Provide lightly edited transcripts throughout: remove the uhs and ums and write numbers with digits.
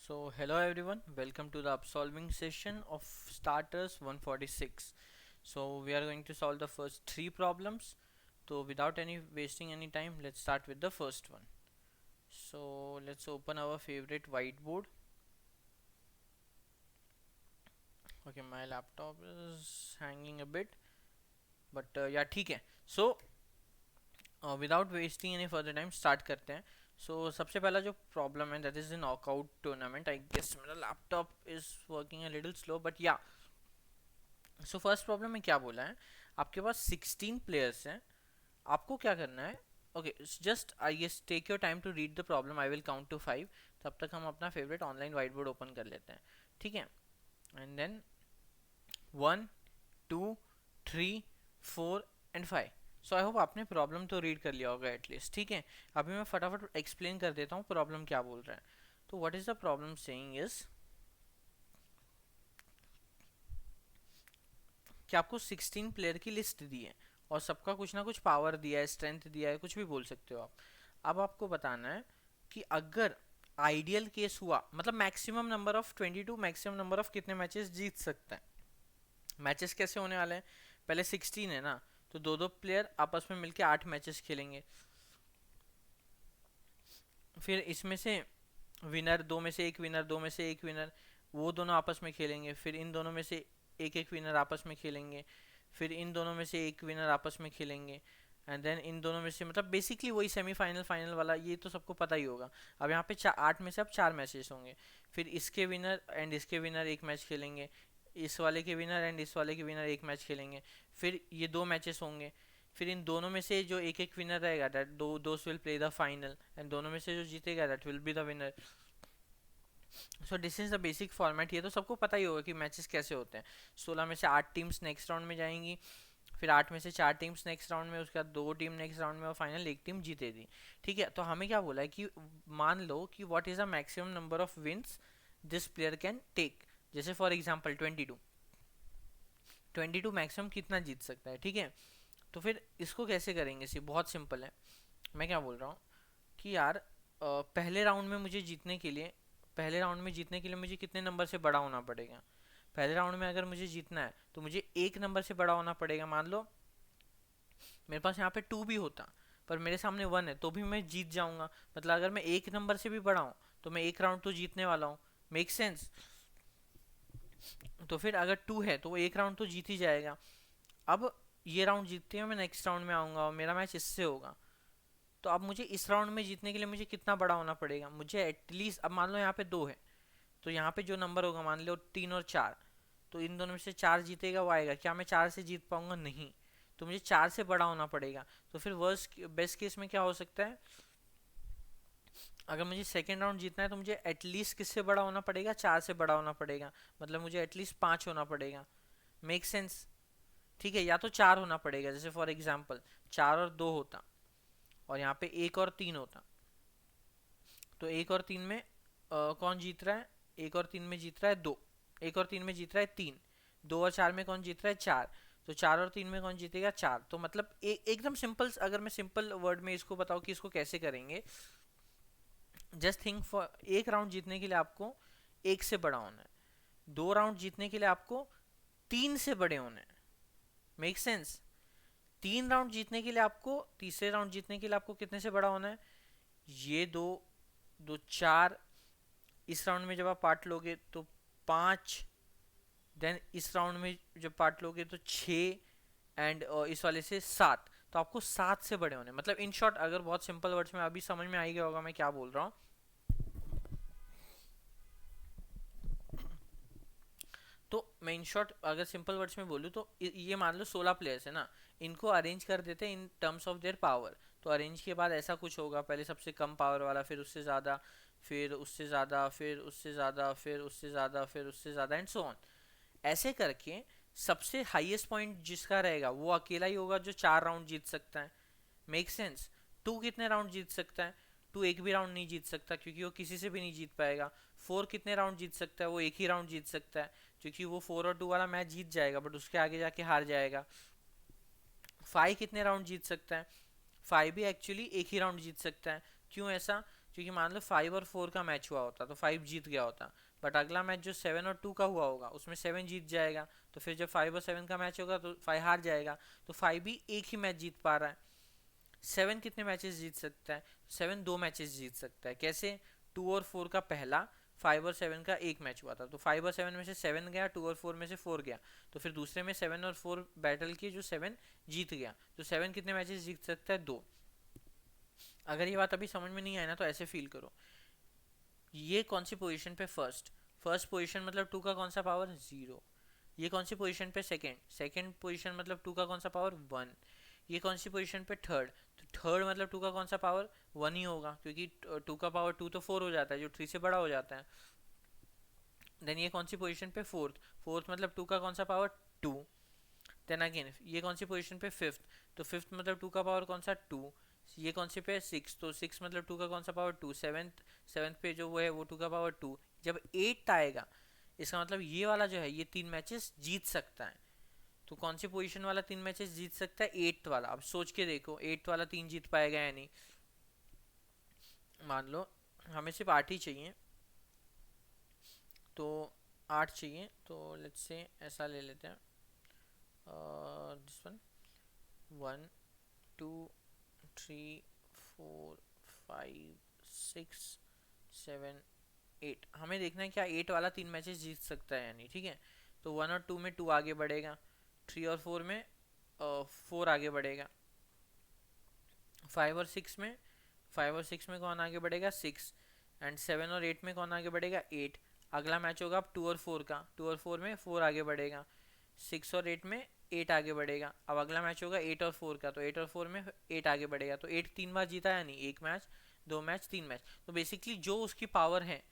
So hello everyone, welcome to the upsolving session of starters 146. So we are going to solve the first three problems. So without any wasting any time, let's start with the first one. So let's open our favorite whiteboard. Okay, my laptop is hanging a bit, but yeah ठीक है. So without wasting any further time start करते हैं. So सबसे पहला जो problem है that is the knockout tournament. I guess मेरा laptop is working a little slow but yeah. So first problem में क्या बोला है, आपके पास 16 प्लेयर्स हैं. आपको क्या करना है, okay just I guess take your time to read the problem. I will count to 5. तब तक हम अपना favourite online white board open कर लेते हैं. ठीक है, and then 1 2 3 4 and 5. So I hope आपने प्रॉब्लम तो रीड कर लिया होगा एटलीस्ट. ठीक है, अभी मैं फटाफट एक्सप्लेन कर देता हूँ प्रॉब्लम क्या बोल रहा है. तो what is the problem saying is कि आपको 16 प्लेयर की लिस्ट दी है और सबका कुछ ना कुछ पावर दिया है, स्ट्रेंथ दिया है, कुछ भी बोल सकते हो आप. अब आपको बताना है कि अगर आइडियल केस हुआ, मतलब maximum number of 22, maximum number of कितने मैचेस जीत सकता है. मैचेस कैसे होने वाले हैं, पहले 16 है ना, तो दो दो प्लेयर आपस में मिलके 8 मैचेस खेलेंगे. फिर इसमें से विनर, दो में से एक विनर, दो में से एक विनर, वो दोनों आपस में खेलेंगे. फिर इन दोनों में से एक एक विनर आपस में खेलेंगे. फिर इन दोनों में से एक विनर आपस में खेलेंगे. एंड देन इन दोनों में से, मतलब बेसिकली वही सेमीफाइनल फाइनल वाला, ये तो सबको पता ही होगा. अब यहाँ पे 8 में से अब 4 मैचेस होंगे. फिर इसके विनर एंड इसके विनर एक मैच खेलेंगे. इस वाले के विनर एंड इस वाले के विनर एक मैच खेलेंगे. फिर ये दो मैचेस होंगे. फिर इन दोनों में से जो एक एक विनर रहेगा that those will play the final, and दोनों में से जो जीतेगा that will be the winner. So this is the basic format. ये तो सबको पता ही होगा कि मैचेस कैसे होते हैं. 16 में से 8 टीम्स नेक्स्ट राउंड में जाएंगी. फिर 8 में से 4 टीम्स नेक्स्ट राउंड में, उसके बाद 2 टीम नेक्स्ट राउंड में और फाइनल एक टीम जीतेगी. ठीक है, तो हमें क्या बोला है कि मान लो कि what is the maximum number of wins this player can take. जैसे फॉर एग्जांपल 22 मैक्सिमम कितना जीत सकता है. ठीक है, तो फिर इसको कैसे करेंगे, सी बहुत सिंपल है. मैं क्या बोल रहा हूँ कि यार पहले राउंड में मुझे जीतने के लिए, पहले राउंड में जीतने के लिए मुझे कितने नंबर से बड़ा होना पड़ेगा. पहले राउंड में अगर मुझे जीतना है तो मुझे एक नंबर से बड़ा होना पड़ेगा. मान लो मेरे पास यहाँ पे 2 भी होता पर मेरे सामने 1 है तो भी मैं जीत जाऊंगा. मतलब अगर मैं एक नंबर से भी बड़ा हूँ तो मैं एक राउंड तो जीतने वाला हूँ. Make sense. तो फिर अगर 2 है तो वो एक राउंड तो जीत ही जाएगा. अब ये राउंड जीतते हुए मैं नेक्स्ट राउंड में आऊंगा और मेरा मैच इससे होगा. तो अब मुझे इस राउंड में जीतने के लिए मुझे कितना बड़ा होना पड़ेगा, मुझे एटलीस्ट, अब मान लो यहाँ पे 2 है तो यहाँ पे जो नंबर होगा मान लो 3 और 4, तो इन दोनों में से 4 जीतेगा वो आएगा. क्या मैं 4 से जीत पाऊंगा, नहीं. तो मुझे 4 से बड़ा होना पड़ेगा. तो फिर वर्स्ट बेस्ट केस में क्या हो सकता है, अगर मुझे सेकेंड राउंड जीतना है तो मुझे एटलीस्ट किससे बड़ा होना पड़ेगा, 4 से बड़ा होना पड़ेगा. मतलब मुझे एटलीस्ट 5 होना पड़ेगा. Make sense. ठीक है, या तो 4 होना पड़ेगा, जैसे फॉर एग्जाम्पल 4 और 2 होता और यहाँ पे 1 और 3 होता. तो 1 और 3 में कौन जीत रहा है, 1 और 3 में जीत रहा है 2, 1 और 3 में जीत रहा है 3, 2 और 4 में कौन जीत रहा है 4. तो 4 और 3 में कौन जीतेगा 4. तो मतलब एकदम सिंपल, अगर मैं सिंपल वर्ड में इसको बताऊँ कि इसको कैसे करेंगे, जस्ट थिंक फॉर एक राउंड जीतने के लिए आपको एक से बड़ा होना है, 2 राउंड जीतने के लिए आपको 3 से बड़े होना है. Make sense. 3 राउंड जीतने के लिए आपको, तीसरे राउंड जीतने के लिए आपको कितने से बड़ा होना है, ये दो, 2 4, इस राउंड में जब आप पार्ट लोगे तो 5, देन इस राउंड में जब पार्ट लोगे तो 6, एंड इस वाले से 7. तो आपको 7 से बड़े होने, मतलब इन शॉर्ट अगर बहुत सिंपल वर्ड्स में अभी समझ में आ गया होगा मैं क्या बोल रहा हूँ. तो मैं इन शॉर्ट अगर सिंपल वर्ड्स में बोलूँ तो ये मान लो 16 प्लेयर्स है ना, इनको अरेंज कर देते हैं in terms of their power. तो अरेंज के बाद ऐसा कुछ होगा, पहले सबसे कम पावर वाला, फिर उससे ज़्यादा, फिर उससे ज़्यादा, फिर उससे ज़्यादा, फिर उससे ज़्यादा, फिर उससे ज़्यादा एंड सो ऑन. ऐसे करके सबसे हाईएस्ट पॉइंट जिसका रहेगा वो अकेला ही होगा जो 4 राउंड जीत सकता है. Make sense. 2 कितने राउंड जीत सकता है, 2 एक भी राउंड नहीं जीत सकता क्योंकि वो किसी से भी नहीं जीत पाएगा. 4 कितने राउंड जीत सकता है, वो एक ही राउंड जीत सकता है क्योंकि वो 4 और 2 वाला मैच जीत जाएगा बट उसके आगे जाके हार जाएगा. 5 कितने राउंड जीत सकता है, 5 भी एक्चुअली एक ही राउंड जीत सकता है. क्यों ऐसा, क्योंकि मान लो 5 और 4 का मैच हुआ होता तो 5 जीत गया होता, बट अगला मैच जो 7 और 2 का हुआ होगा उसमें 7 जीत जाएगा, तो फिर जब 5 और 7 का मैच होगा तो 5 हार जाएगा, तो 5 भी एक ही मैच जीत पा रहा है। 7 कितने मैचेस जीत सकता है? 7 दो मैचेस जीत सकता है। कैसे? 2 और 4 का पहला, 5 और 7 का एक मैच हुआ था, तो 5 और 7 में से 7 गया, 2 और 4 में से 4 गया, तो फिर दूसरे में 7 और 4 बैटल की, जो 7 जीत गया, तो 7 कितने मैचेस जीत सकता है? दो। अगर ये बात अभी समझ में नहीं आए ना तो ऐसे फील करो, ये कौन सी पोजीशन पे फर्स्ट, फर्स्ट पोजीशन मतलब 2 का कौन सा पावर? 0। ये कौन सी पोजीशन पे सेकंड, सेकंड पोजीशन मतलब 2 का कौन सा पावर? 1। ये कौन सी पोजीशन पे थर्ड, तो थर्ड मतलब 2 का कौन सा पावर? 1 ही होगा, क्योंकि 2 का पावर 2 तो 4 हो जाता है, जो 3 से बड़ा हो जाता है। देन ये कौन सी पोजीशन पे फोर्थ, फोर्थ मतलब 2 का कौन सा पावर? 2। देन अगेन ये कौन सी पोजीशन पे फिफ्थ, तो फिफ्थ मतलब 2 का पावर कौन सा? 2। ये कौन सी पे? 6, तो 6 मतलब 2 का कौन सा पावर? 2। सेवेंथ, सेवेंथ पे जो वो है वो 2 का पावर 2। जब 8 आएगा इसका मतलब ये वाला जो है ये 3 मैचेस जीत सकता है। तो कौन सी पोजीशन वाला 3 मैचेस जीत सकता है? 8 वाला। अब सोच के देखो 8 वाला 3 जीत पाएगा या नहीं। मान लो हमें सिर्फ 8 ही चाहिए, तो 8 चाहिए, तो लेट्स से ऐसा ले लेते हैं, दिस वन, 1 2 3 4 5 6 7 8। हमें देखना है क्या 8 वाला 3 मैचेस जीत सकता है या नहीं, ठीक है। तो 1 और 2 में 2 आगे बढ़ेगा, 3 और 4 में 4 आगे बढ़ेगा, 5 और 6 में, 5 और 6 में कौन आगे बढ़ेगा? 6। एंड 7 और 8 में कौन आगे बढ़ेगा? 8। अगला मैच होगा अब 2 और 4 का, 2 और 4 में 4 आगे बढ़ेगा, 6 और 8 में 8 आगे बढ़ेगा। अब अगला मैच होगा 8 और 4 का, तो 8 और 4 में 8 आगे बढ़ेगा, तो 8 3 बार जीता या नहीं? एक मैच, दो मैच, 3 मैच। तो बेसिकली जो उसकी पावर है,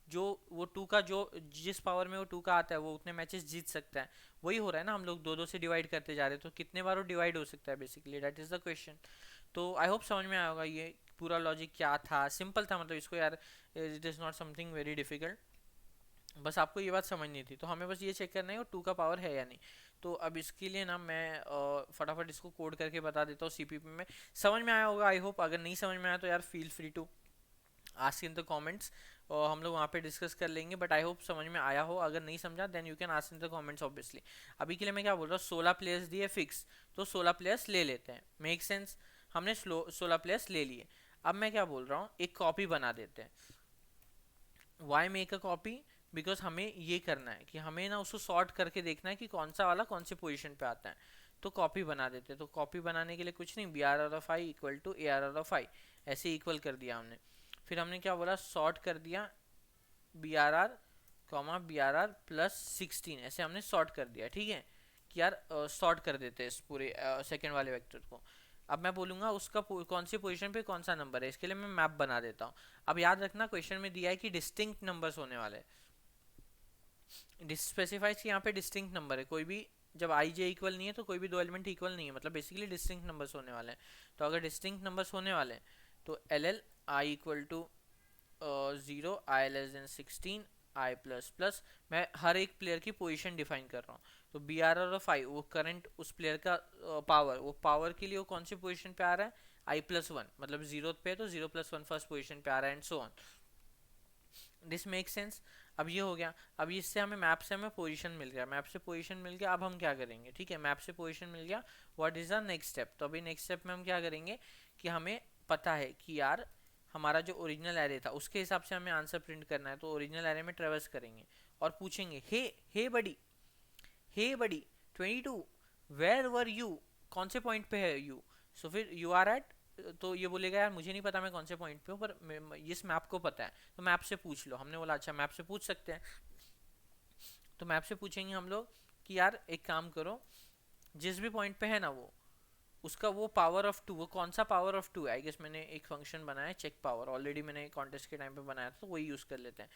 जो वो 2 का, जो जिस पावर में वो 2 का आता है वो उतने मैचेस जीत सकता है। वही हो रहा है ना, हम लोग दो दो से डिवाइड करते जा रहे हैं, तो कितने बार वो डिवाइड हो सकता है, basically that is the question. तो आई होप समझ में आया होगा ये पूरा लॉजिक क्या था। सिंपल था, मतलब इसको यार, it is not something very difficult, बस आपको ये बात समझनी थी। तो हमें बस ये चेक करना है वो 2 का पावर है या नहीं। तो अब इसके लिए ना मैं फटाफट इसको कोड करके बता देता हूँ सीपीपी में। समझ में आया होगा आई होप। अगर नहीं समझ में आया तो यार feel free to ask in the comments, और हम लोग वहाँ पे डिस्कस कर लेंगे। बट आई होप समझ में आया हो। अगर नहीं समझा then you can ask in the comments obviously. अभी के लिए मैं क्या बोल रहा हूँ, 16 प्लेयर्स दिए फिक्स, तो 16 प्लेयर्स ले लेते हैं, मेक सेंस। हमने 16 प्लेयर्स ले लिए। अब मैं क्या बोल रहा हूँ, एक कॉपी बना देते हैं। Why make a copy? Because हमें ये करना है कि हमें ना उसको सॉर्ट करके देखना है कि कौन सा वाला कौन से पोजीशन पे आता है। तो कॉपी बना देते हैं। तो कॉपी बनाने के लिए कुछ नहीं, B are R of I equal to A R R of I, ऐसे इक्वल कर दिया हमने। फिर हमने क्या बोला, सॉर्ट कर दिया b are r comma b are r plus 16, ऐसे हमने सॉर्ट कर दिया, ठीक है। कि यार सॉर्ट कर देते हैं इस पूरे सेकेंड वाले वेक्टर को। अब मैं बोलूंगा उसका कौन सी पोजीशन पे कौन सा नंबर है, इसके लिए मैं मैप बना देता हूँ। अब याद रखना क्वेश्चन में दिया है कि डिस्टिंक्ट नंबर्स होने वाले हैं, स्पेसिफाइज कि यहाँ पे डिस्टिंक्ट नंबर है। कोई भी जब आई जे इक्वल नहीं है तो कोई भी दो एलिमेंट इक्वल नहीं है, मतलब बेसिकली डिस्टिंक्ट नंबर्स होने वाले हैं। तो अगर डिस्टिंक्ट नंबर्स होने वाले हैं तो l l i equal to 0, i less than 16, i plus plus, मैं हर एक प्लेयर की पोजीशन डिफाइन कर रहा हूँ। तो B are R of I वो करंट उस प्लेयर का पावर, वो पावर के लिए वो कौन सी पोजीशन पे आ रहा है? आई प्लस वन, मतलब 0 पे है तो 0 + 1 फर्स्ट पोजीशन पे आ रहा है, and so on. This make sense. अब ये हो गया। अब इससे हमें मैप से हमें पोजीशन मिल गया, मैप से पोजीशन मिल गया। अब हम क्या करेंगे, ठीक है, मैप से पोजीशन मिल गया, what is the next step? तो अभी नेक्स्ट स्टेप में हम क्या करेंगे कि हमें पता है कि यार हमारा जो ओरिजिनल एरे था उसके हिसाब से हमें आंसर प्रिंट करना है। तो ओरिजिनल एरे में ट्रेवर्स करेंगे और पूछेंगे हे बडी 22 वेयर वर यू, कौन से पॉइंट पे है यू। सो फिर यू आर एट, तो ये बोलेगा यार मुझे नहीं पता मैं कौन से पॉइंट पे हूँ, पर इस मैप को पता है, तो मैप से पूछ लो। हमने बोला अच्छा मैप से पूछ सकते हैं। तो मैप से पूछेंगे हम लोग कि यार एक काम करो, जिस भी पॉइंट पे है ना वो, उसका वो पावर ऑफ 2, वो कौन सा पावर ऑफ 2 है। आई गेस मैंने एक फंक्शन बनाया है चेक पावर, ऑलरेडी मैंने कॉन्टेस्ट के टाइम पे बनाया था, तो वही यूज़ कर लेते हैं।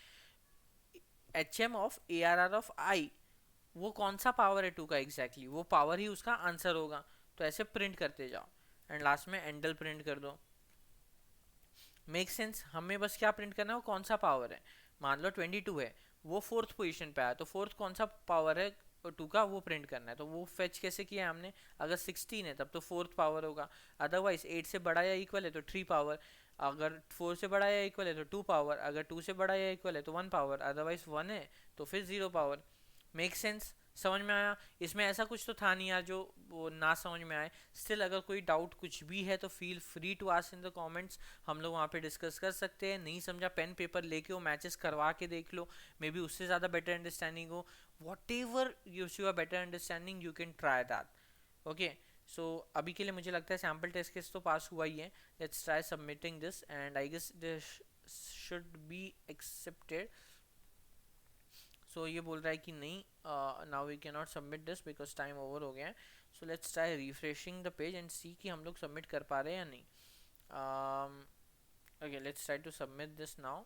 H M of A R R of I, वो कौन सा पावर है 2 का एग्जैक्टली, वो पावर ही उसका आंसर होगा। तो ऐसे प्रिंट करते जाओ एंड लास्ट में एंडल प्रिंट कर दो। Make sense. हमें बस क्या प्रिंट करना है, वो कौन सा पावर है। मान लो 22 है, वो फोर्थ पोजीशन पे आया, तो फोर्थ कौन सा पावर है 2 का, वो प्रिंट करना है। तो वो फेच कैसे किया है हमने, अगर 16 है तब तो फोर्थ पावर होगा, अदरवाइज 8 से बड़ा या इक्वल है तो 3 पावर। अगर 4 से बड़ा या इक्वल है तो 2 पावर, अगर 2 से बड़ा या इक्वल है तो 1 पावर, अदरवाइज 1 है तो फिर 0 पावर। Make sense? समझ में आया? इसमें ऐसा कुछ तो था नहीं यार जो वो ना समझ में आए। स्टिल अगर कोई डाउट कुछ भी है तो feel free to ask in the comments, हम लोग वहाँ पे डिस्कस कर सकते हैं। नहीं समझा, पेन पेपर लेके वो मैचेस करवा के देख लो, मे बी उससे ज़्यादा बेटर अंडरस्टैंडिंग हो। Whatever gives you a better understanding you can try that. Okay, so अभी के लिए मुझे लगता है सैम्पल टेस्ट केस तो पास हुआ ही है। Let's try submitting this and I guess this should be accepted. So ये बोल रहा है कि नहीं, now we can not submit this because time over हो गया है। So let's try refreshing the page and see कि हम लोग सबमिट कर पा रहे हैं या नहीं। Okay, let's try to submit this now.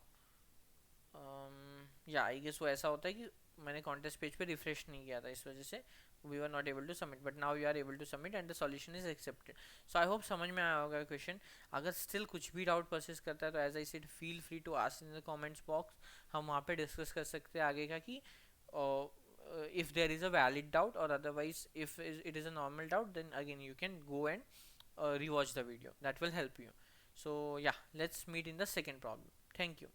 या आई गेस वो ऐसा होता है कि मैंने कॉन्टेस्ट पेज पे रिफ्रेश नहीं किया था, इस वजह से we are not able to submit, but now you are able to submit and the solution is accepted. So I hope समझ में आया होगा क्वेश्चन। अगर स्टिल कुछ भी डाउट परसिस्ट करता है तो as I said feel free to ask in the comments box, हम वहाँ पे डिस्कस कर सकते हैं आगे का कि if there is a valid doubt, or otherwise if it is a normal doubt, then again you can go and rewatch the video. That will help you. So yeah, let's meet in the second problem. Thank you.